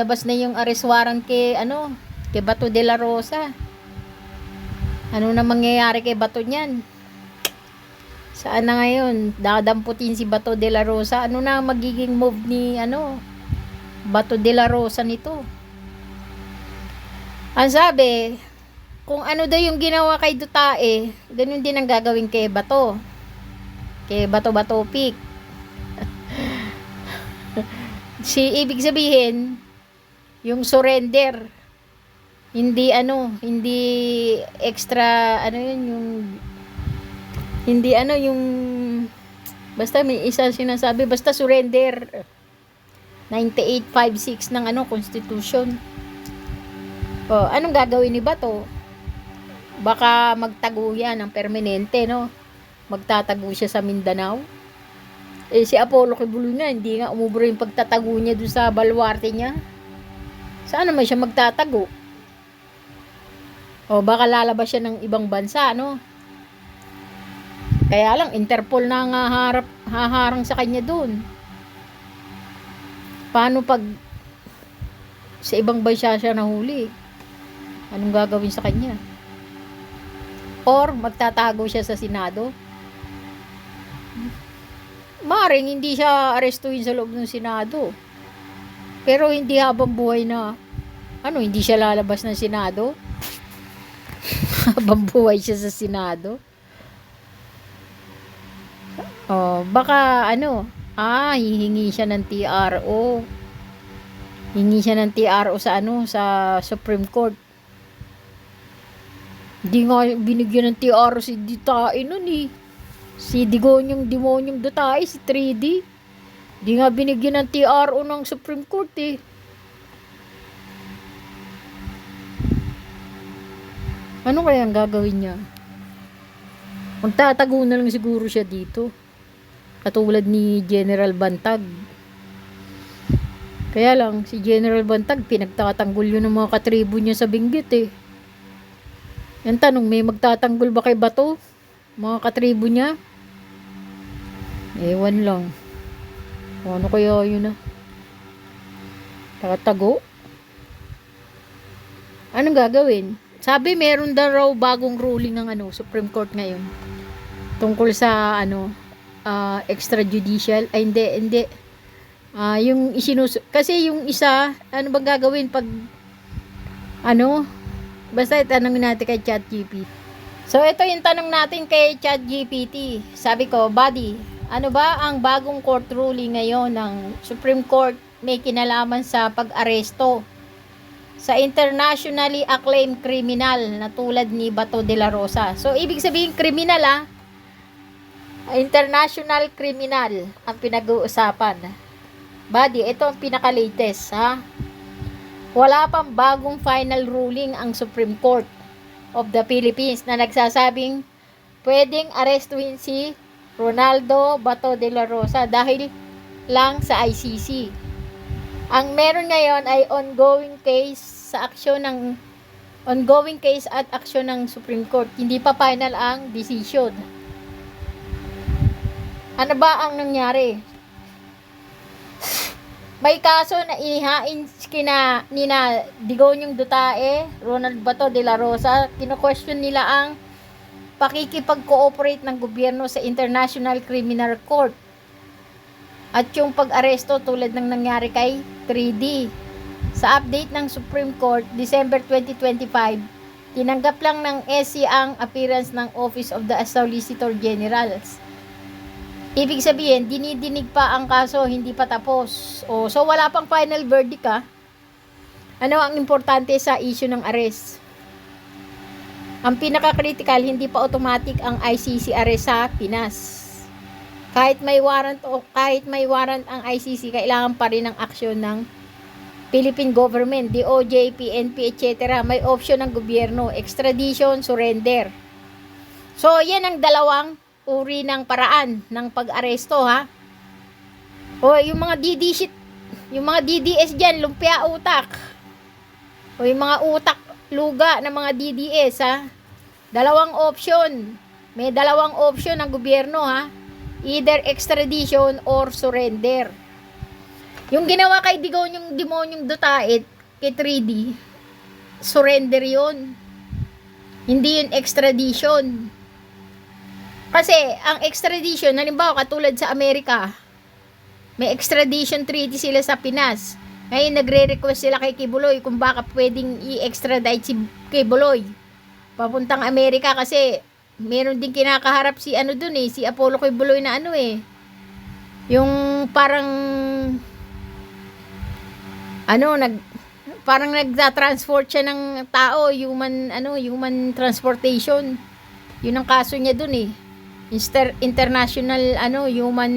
Labas na yung arrest warrant kay kay Bato de la Rosa. Ano na mangyayari kay Bato niyan? Saan na ngayon? Dadamputin si Bato de la Rosa. Ano na magiging move ni Bato de la Rosa nito? Ang sabi, kung ano daw yung ginawa kay Dutae, ganun din ang gagawin kay Bato. Kay Bato Pic. Ibig sabihin, yung surrender, hindi hindi extra, yung basta may isa sinasabi, basta surrender. 9856 ng Constitution. O, anong gagawin ni Bato? Baka magtago yan ng permanente, no? Magtatago siya sa Mindanao. Si Apollo Kibuloy nga, hindi nga umubro yung pagtatago niya doon sa baluarte niya. Saan naman siya magtatago? O baka lalabas siya ng ibang bansa, no? Kaya lang, Interpol na nga haharang sa kanya doon. Paano pag sa ibang bansa siya nahuli? Anong gagawin sa kanya? Or magtatago siya sa Senado? Maring hindi siya arestuhin sa loob ng Senado. Pero hindi habang buhay na hindi siya lalabas ng Senado. Habang buhay siya sa Senado. Baka hihingi siya ng TRO. Hingi siya ng TRO sa Supreme Court. Hindi nga binigyan ng TRO si Dutae nun eh. Si Demonyong Dutae, si 3D. Di nga binigyan ng TRO ng Supreme Court eh. Ano kaya ang gagawin niya? Magtatago na lang siguro siya dito. Katulad ni General Bantag. Kaya lang, si General Bantag, pinagtatanggol yun ng mga katribo niya sa Benguet eh. Yan tanong, may magtatanggol ba kay Bato? Mga katribo niya? Ewan lang. Ano kaya yun Takatago? Anong gagawin? Sabi meron daw raw bagong ruling ng Supreme Court ngayon. Tungkol sa extrajudicial. Ay hindi. Yung kasi yung isa, ano bang gagawin pag basta itanongin natin kay ChatGPT. So ito yung tanong natin kay ChatGPT. Sabi ko, buddy, ano ba ang bagong court ruling ngayon ng Supreme Court may kinalaman sa pag-aresto sa internationally acclaimed criminal na tulad ni Bato de la Rosa? So ibig sabihin criminal international criminal ang pinag-uusapan. Buddy, ito ang pinaka-latest Wala pang bagong final ruling ang Supreme Court of the Philippines na nagsasabing pwedeng arestuhin si Ronaldo Bato de la Rosa dahil lang sa ICC. Ang meron ngayon ay ongoing case at aksyon ng Supreme Court. Hindi pa final ang decision. Ano ba ang nangyari? May kaso na inihain nina Demonyong Dutae, Ronald Bato de la Rosa. Kino-question nila ang pakikipag-cooperate ng gobyerno sa International Criminal Court at yung pag-aresto tulad ng nangyari kay 3D. Sa update ng Supreme Court, December 2025, tinanggap lang ng SC ang appearance ng Office of the Solicitor General. Ibig sabihin, dinidinig pa ang kaso, hindi pa tapos. So wala pang final verdict Ano ang importante sa issue ng arrest? Ang pinaka-critical, hindi pa automatic ang ICC arrest sa Pinas. Kahit may warrant ang ICC, kailangan pa rin ng aksyon ng Philippine government, DOJ, PNP, etc. May option ng gobyerno, extradition, surrender. So yan ang dalawang uri ng paraan ng pag-aresto yung mga DDS dyan, lumpia utak. Yung mga utak luga ng mga DDS dalawang option. May dalawang option ng gobyerno either extradition or surrender. Yung ginawa kay Digong, yung demonyong Duterte, kay 3D, surrender yun. Hindi yun extradition. Kasi, ang extradition, halimbawa, katulad sa Amerika, may extradition treaty sila sa Pinas. Ngayon, nagre-request sila kay Kibuloy kung baka pwedeng i-extradite si Kibuloy papuntang Amerika kasi meron din kinakaharap si ano dun si Apollo Kibuloy na yung parang parang nagta-transport siya ng tao, human transportation. Yun ang kaso niya dun international human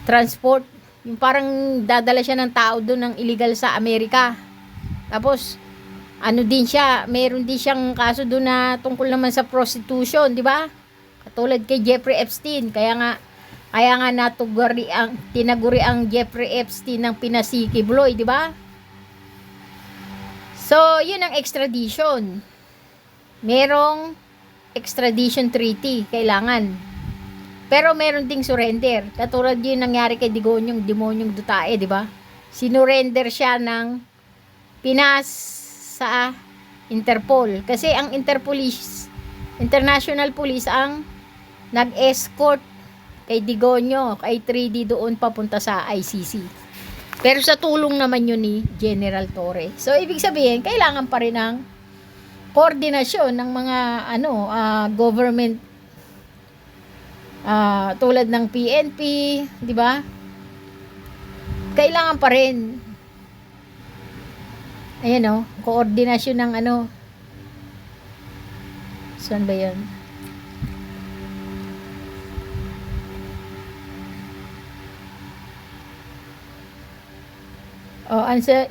transport. Yung parang dadala siya ng tao doon ng illegal sa Amerika. Tapos din siya, meron din siyang kaso doon na tungkol naman sa prostitution, di ba? Katulad kay Jeffrey Epstein. Kaya nga tinaguri ang Jeffrey Epstein ng Pinasi-Kibuloy, di ba? So, yun ang extradition. Merong extradition treaty, kailangan. Pero meron ding surrender. Katulad yun nangyari kay Digong, demonyong Duterte, di ba? Sinurrender siya ng Pinas sa Interpol. Kasi ang International Police ang nag-escort kay Digong, kay 3D doon papunta sa ICC. Pero sa tulong naman yun ni General Torre. So, ibig sabihin, kailangan pa rin ng koordinasyon ng mga government tulad ng PNP, di ba? Kailangan pa rin. Ayan koordinasyon ng saan ba 'yan?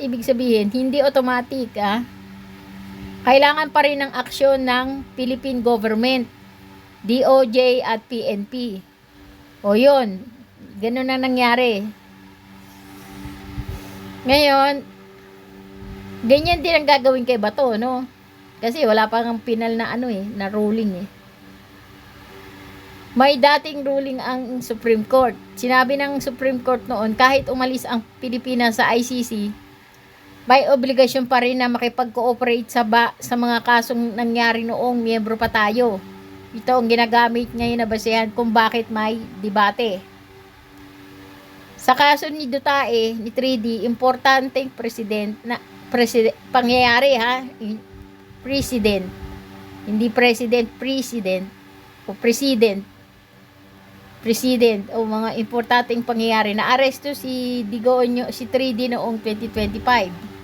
Ibig sabihin, hindi automatic kailangan pa rin ng aksyon ng Philippine government, DOJ at PNP. Yun. Ganun na nangyari. Ngayon, ganyan din ang gagawin kay Bato, no? Kasi wala pa ng final na na ruling May dating ruling ang Supreme Court. Sinabi ng Supreme Court noon, kahit umalis ang Pilipinas sa ICC, may obligasyon pa rin na makipag-cooperate sa mga kasong nangyari noong miyembro pa tayo. Ito ang ginagamit ngayon na basehan kung bakit may debate. Sa kaso ni Duterte, ni 3D, importanteng pangyayari president. Hindi president o president o mga importanteng pangyayari. Na aresto si Digong, si 3D noong 2025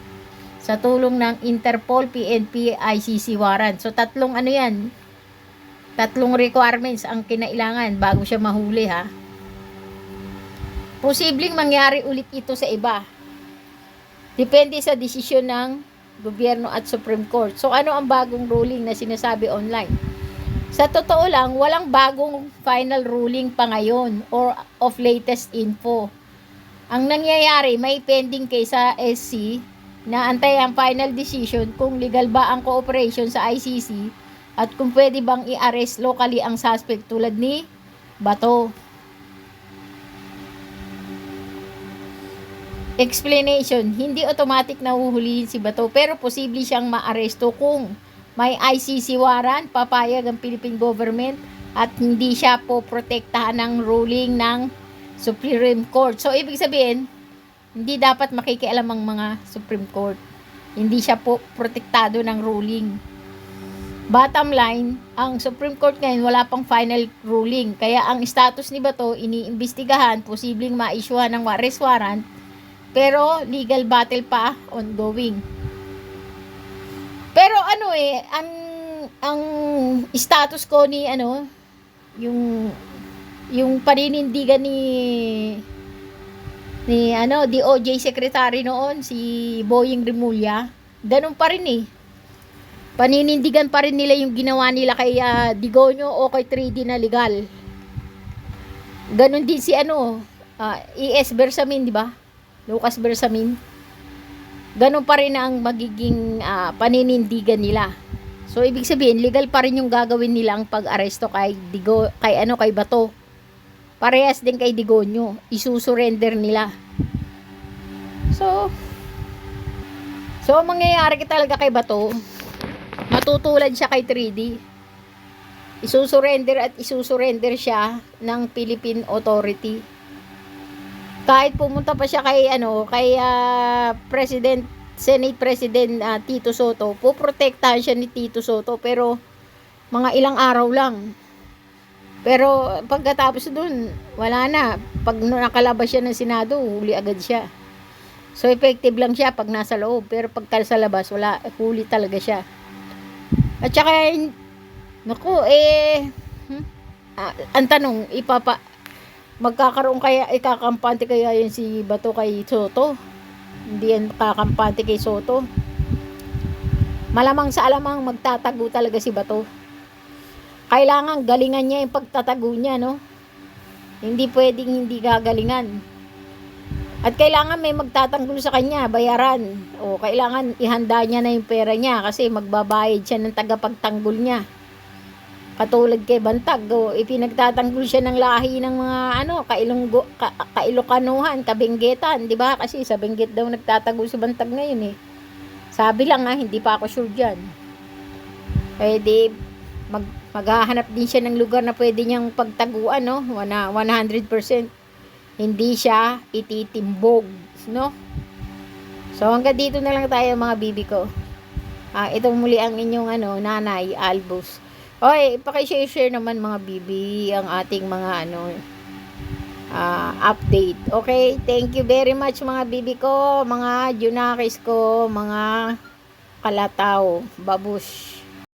sa tulong ng Interpol, PNP, ICC warrant. So tatlong requirements ang kinailangan bago siya mahuli Posibleng mangyari ulit ito sa iba. Depende sa desisyon ng gobyerno at Supreme Court. So ano ang bagong ruling na sinasabi online? Sa totoo lang, walang bagong final ruling pa ngayon or of latest info. Ang nangyayari, may pending case sa SC na antay ang final decision kung legal ba ang cooperation sa ICC at kung pwede bang i-arrest locally ang suspect tulad ni Bato. Explanation, hindi automatic na huhulihin si Bato pero posible siyang maaresto kung may ICC warrant, papayag ang Philippine government at hindi siya po protektahan ng ruling ng Supreme Court. So, ibig sabihin, hindi dapat makikialam ang mga Supreme Court. Hindi siya po protektado ng ruling. Bottom line, ang Supreme Court ngayon wala pang final ruling. Kaya ang status ni Bato, iniimbestigahan, posibleng ma-issuehan ng arrest warrant, pero legal battle pa ongoing. Pero ang status ko ni yung paninindigan ni DOJ secretary noon si Boying Rimulya, ganun pa rin paninindigan pa rin nila yung ginawa nila kay Digong o kay 3D na legal. Ganun din si ES Bersamin, di ba? Lucas Bersamin. Ganun pa rin ang magiging paninindigan nila. So ibig sabihin legal pa rin yung gagawin nila ang pag-aresto kay Bato. Parehas din kay Digonyo. Isusurrender nila. So, ang mangyayari talaga kay Bato, matutulad siya kay 3D. Isusurrender siya ng Philippine Authority. Kahit pumunta pa siya kay Senate President Tito Soto, poprotektahan siya ni Tito Soto, pero mga ilang araw lang. Pero pagkatapos dun, wala na. Pag nakalabas siya ng Senado, huli agad siya. So, effective lang siya pag nasa loob. Pero pag sa labas, wala. Huli talaga siya. At saka, ang tanong, magkakaroon kaya, ikakampante kaya yun si Bato kay Soto? Hindi yan kakampante kay Soto. Malamang sa alamang magtatago talaga si Bato. Kailangan galingan niya yung pagtatago niya, no? Hindi pwedeng hindi gagalingan. At kailangan may magtatanggol sa kanya, bayaran. O kailangan ihanda niya na yung pera niya kasi magbabayad siya ng tagapagtanggol niya. Katulad kay Bantag, ipinagtatanggol siya ng lahi ng mga Kailokanuhan, Kabenggetan, di ba? Kasi sa Benguet daw nagtatago si Bantag ngayon eh. Sabi lang hindi pa ako sure diyan. Pwede maghahanap din siya ng lugar na pwede niyang pagtaguan, no? 100%. Hindi siya ititimbog, no? So, hanggang dito na lang tayo mga bibi ko. Ito muli ang inyong Nanay Albus. Oy, paki-share naman mga bibi ang ating mga update. Okay? Thank you very much mga bibi ko, mga Junakis ko, mga kalataw, babush.